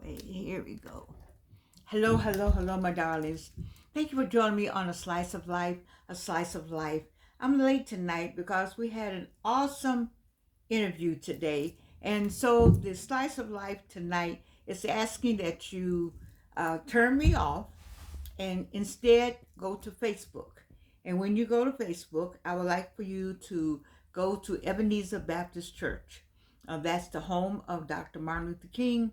Wait, here we go. Hello, hello, hello, my darlings. Thank you for joining me on A Slice of Life, A Slice of Life. I'm late tonight because we had an awesome interview today. And so the Slice of Life tonight is asking that you turn me off and instead go to Facebook. And when you go to Facebook, I would like for you to go to Ebenezer Baptist Church. That's the home of Dr. Martin Luther King,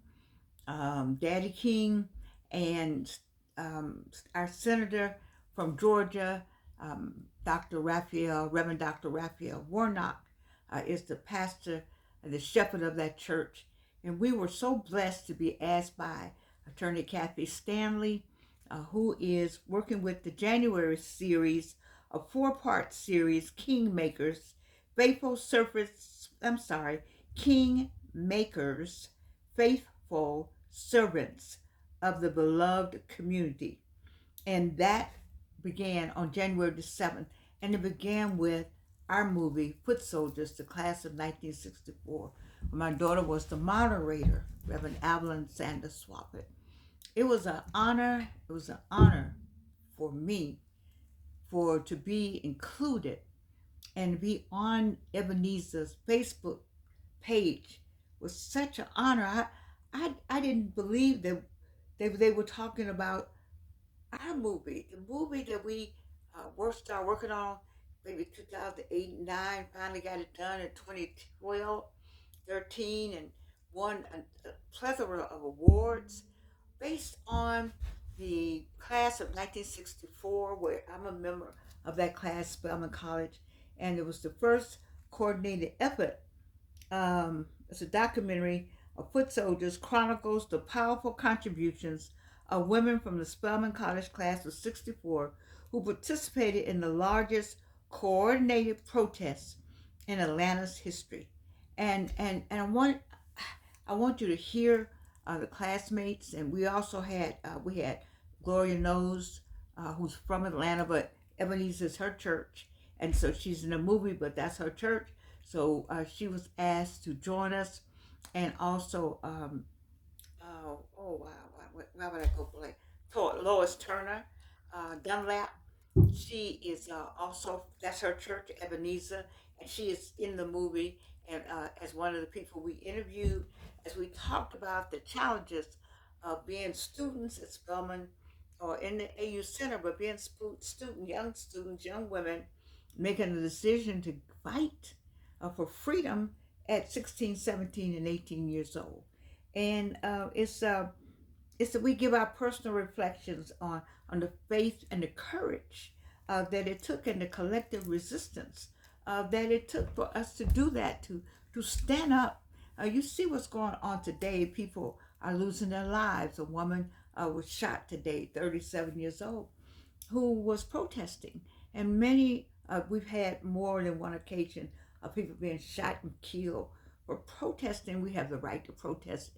Daddy King, and our senator from Georgia, Reverend Dr. Raphael Warnock, is the pastor and the shepherd of that church. And we were so blessed to be asked by Attorney Kathy Stanley, who is working with the January series, a four-part series, Kingmakers, Faithful Servants, King Makers, Faithful Servants of the Beloved Community. And that began on January the 7th. And it began with our movie, Foot Soldiers, the class of 1964. My daughter was the moderator, Reverend Evelyn Sanders Swappet. It was an honor. It was an honor for me to be included and to be on Ebenezer's Facebook page was such an honor. I didn't believe that they were talking about our movie, the movie that we started working on maybe 2008, 9, finally got it done in 2012, 13, and won a plethora of awards based on the class of 1964, where I'm a member of that class, Spelman College, and it was the first coordinated effort. It's a documentary of Foot Soldiers, chronicles the powerful contributions of women from the Spelman College class of 64 who participated in the largest coordinated protests in Atlanta's history. And I want you to hear the classmates, and we also had Gloria Knows, who's from Atlanta, but Ebenezer is her church, and so she's in the movie, but that's her church. So she was asked to join us, and also why would I go blank? Lois Turner, Dunlap. She is also, that's her church, Ebenezer, and she is in the movie and as one of the people we interviewed as we talked about the challenges of being students at Spelman or in the AU Center, but being young students, young women, making a decision to fight for freedom at 16, 17, and 18 years old. And it's that we give our personal reflections on the faith and the courage that it took and the collective resistance that it took for us to do that, to stand up. You see what's going on today. People are losing their lives. A woman was shot today, 37 years old, who was protesting. And many, we've had more than one occasion of people being shot and killed for protesting. We have the right to protest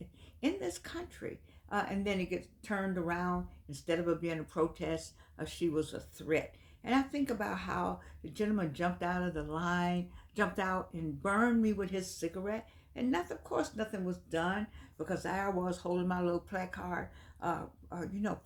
in this country. And then it gets turned around. Instead of it being a protest, she was a threat. And I think about how the gentleman jumped out of the line, jumped out and burned me with his cigarette. And nothing, of course, nothing was done because I was holding my little placard,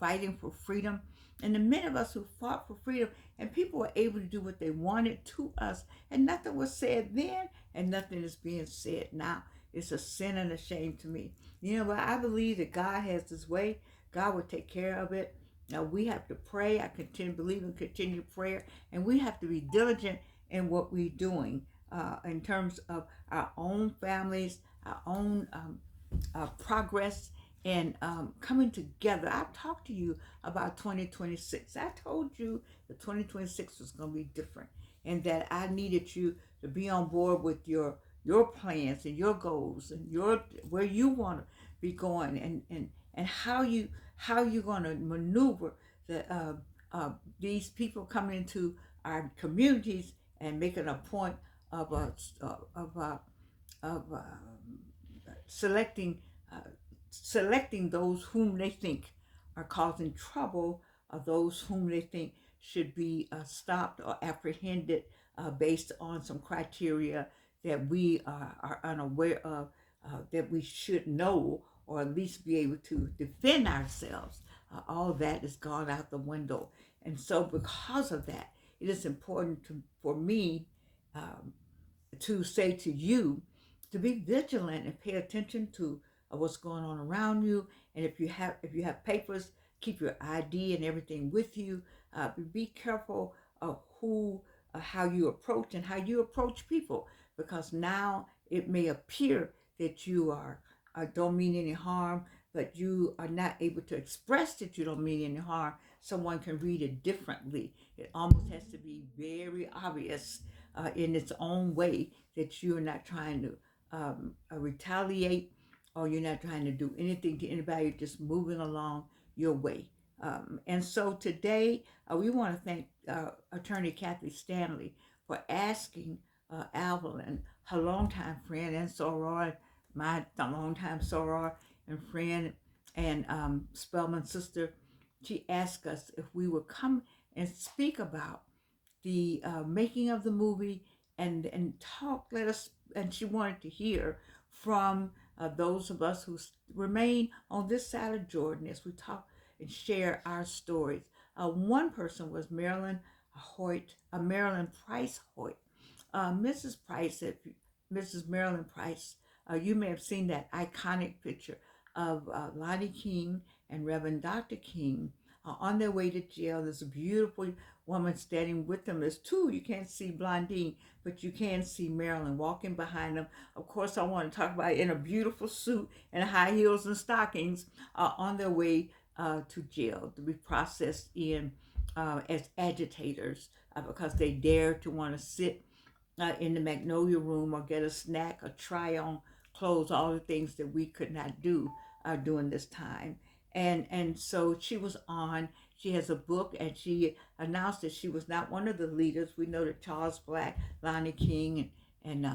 fighting for freedom. And the men of us who fought for freedom, and people were able to do what they wanted to us, and nothing was said then, and nothing is being said now. It's a sin and a shame to me. But I believe that God has His way. God will take care of it. Now we have to pray. I continue to believe in continued prayer, and we have to be diligent in what we're doing in terms of our own families, our own progress, and coming together. I've talked to you about 2026. I told you that 2026 was going to be different, and that I needed you to be on board with your plans and your goals and where you want to be going, and how you're going to maneuver these people coming into our communities and making a point of selecting those whom they think are causing trouble, or those whom they think should be stopped or apprehended based on some criteria that we are unaware of, that we should know, or at least be able to defend ourselves. All of that is gone out the window. And so, because of that, it is important for me um, to say to you to be vigilant and pay attention to what's going on around you. And if you have papers, keep your ID and everything with you. Be careful of who, how you approach and how you approach people, because now it may appear that you are don't mean any harm, but you are not able to express that you don't mean any harm. Someone can read it differently. It almost has to be very obvious in its own way that you're not trying to retaliate, or you're not trying to do anything to anybody. You're just moving along your way. And so today we want to thank Attorney Kathy Stanley for asking Evelyn, her longtime friend and soror, my longtime soror and friend, and Spellman's sister. She asked us if we would come and speak about the making of the movie, and talk. Let us, and she wanted to hear from those of us who remain on this side of Jordan as we talk and share our stories. One person was Marilyn Hoyt, Marilyn Price Hoyt. Mrs. Price, Mrs. Marilyn Price, you may have seen that iconic picture of Lonnie King and Reverend Dr. King on their way to jail. There's a beautiful woman standing with them. There's two. You can't see Blondine, but you can see Marilyn walking behind them. Of course, I want to talk about in a beautiful suit and high heels and stockings on their way to jail to be processed in as agitators because they dare to want to sit in the Magnolia Room or get a snack or try on clothes, all the things that we could not do during this time. And so she was on. She has a book, and she announced that she was not one of the leaders. We know that Charles Black, Lonnie King, and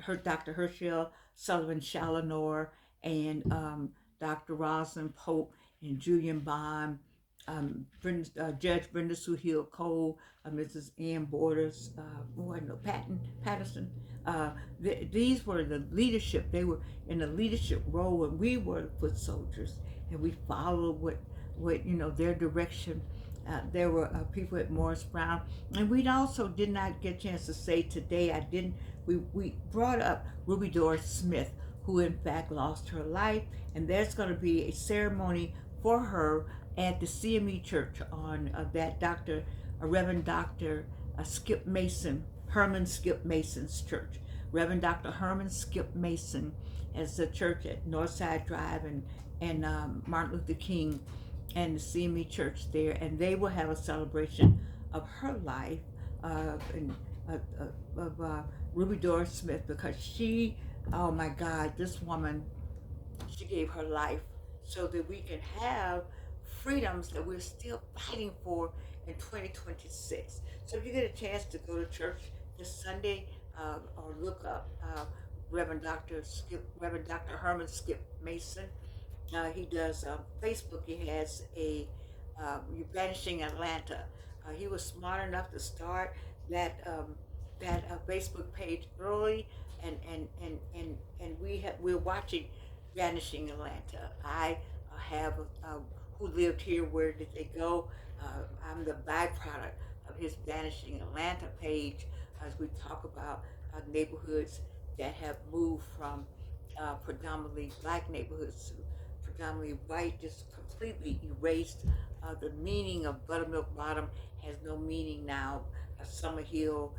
her Dr. Herschel Sullivan Challenor, and Dr. Rosalind Pope, and Julian Bond, Judge Brenda Sue Hill Cole, Mrs. Ann Borders, Patterson. These were the leadership. They were in the leadership role, and we were the foot soldiers, and we followed what their direction. There were people at Morris Brown, and we also did not get a chance to say today. I didn't. We brought up Ruby Doris Smith, who in fact lost her life, and there's going to be a ceremony for her at the CME Church on that Reverend Dr. Skip Mason, Herman Skip Mason's church. Reverend Dr. Herman Skip Mason has a church at Northside Drive and Martin Luther King and the CME Church there, and they will have a celebration of her life and of Ruby Doris Smith, because she, oh my God, this woman, she gave her life so that we can have freedoms that we're still fighting for in 2026. So if you get a chance to go to church this Sunday, or look up Reverend Dr. Herman Skip Mason. He does Facebook. He has a Banishing Atlanta. He was smart enough to start that Facebook page early, and we're watching Vanishing Atlanta. I have who lived here. Where did they go? I'm the byproduct of his Vanishing Atlanta page as we talk about neighborhoods that have moved from predominantly black neighborhoods to predominantly white, just completely erased. The meaning of Buttermilk Bottom has no meaning now. Summer Hill,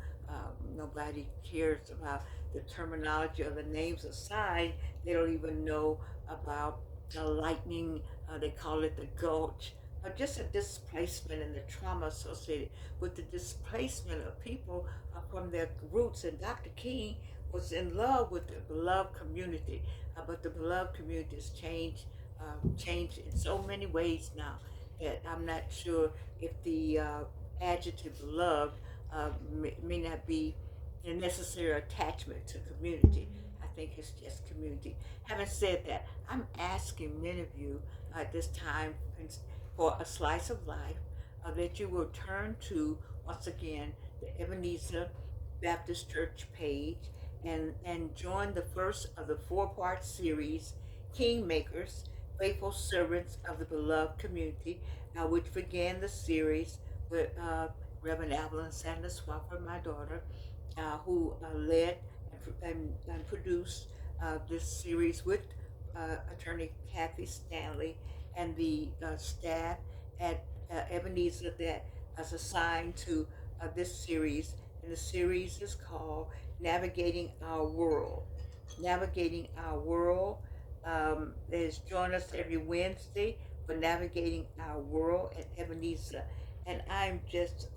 nobody cares about the terminology or the names aside. They don't even know about the lightning. They call it the gulch. Just a displacement and the trauma associated with the displacement of people from their roots. And Dr. King was in love with the beloved community, but the beloved community has changed in so many ways now that I'm not sure if the adjective beloved may not be a necessary attachment to community. I think it's just community. Having said that, I'm asking many of you at this time for a slice of life that you will turn to once again the Ebenezer Baptist Church page and join the first of the four-part series Kingmakers, Faithful Servants of the Beloved Community, which began the series with Reverend Evelyn Sanders Swafford, my daughter, who led and produced this series with attorney Kathy Stanley and the staff at Ebenezer that is assigned to this series. And the series is called Navigating Our World. Navigating Our World is join us every Wednesday for Navigating Our World at Ebenezer. And I'm just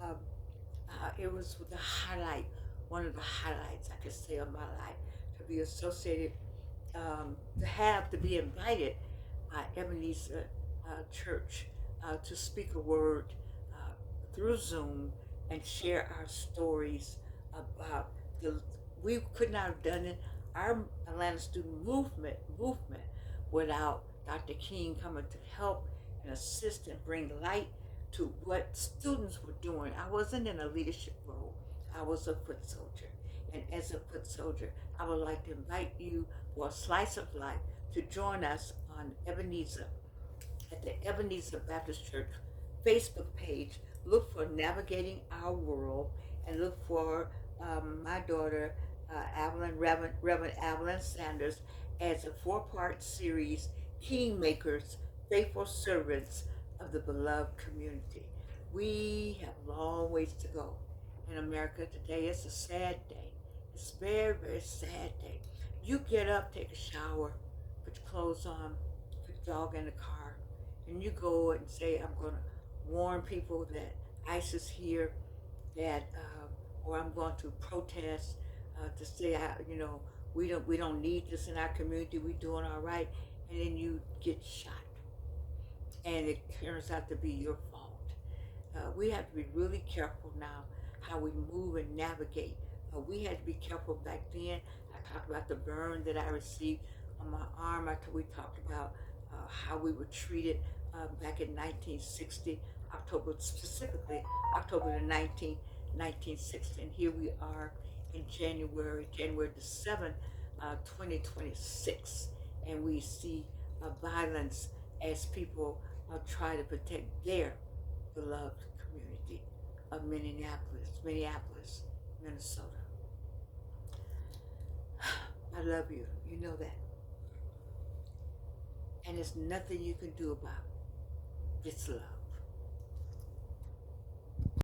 it was the highlight, one of the highlights I could say of my life, to be associated, to be invited by Ebenezer Church to speak a word uh, through Zoom and share our stories about the. We could not have done it, our Atlanta student movement, without Dr. King coming to help and assist and bring light to what students were doing. I wasn't in a leadership role. I was a foot soldier. And as a foot soldier, I would like to invite you for a slice of life to join us on Ebenezer at the Ebenezer Baptist Church Facebook page. Look for Navigating Our World and look for my daughter, Reverend Evelyn Sanders, as a four-part series, Kingmakers, Faithful Servants of the Beloved Community. We have a long ways to go in America today. It's a sad day. It's a very, very sad day. You get up, take a shower, put your clothes on, put your dog in the car, and you go and say, I'm going to warn people that ICE is here, that, or I'm going to protest to say, we don't need this in our community. We're doing all right, and then you get shot, and it turns out to be your fault. We have to be really careful now how we move and navigate. We had to be careful back then. I talked about the burn that I received on my arm. We talked about how we were treated back in 1960, October, specifically October the 19th, 1960. And here we are in January the 7th, 2026. And we see violence as people try to protect their beloved community of Minneapolis, Minnesota. I love you. You know that. And there's nothing you can do about it. It's love.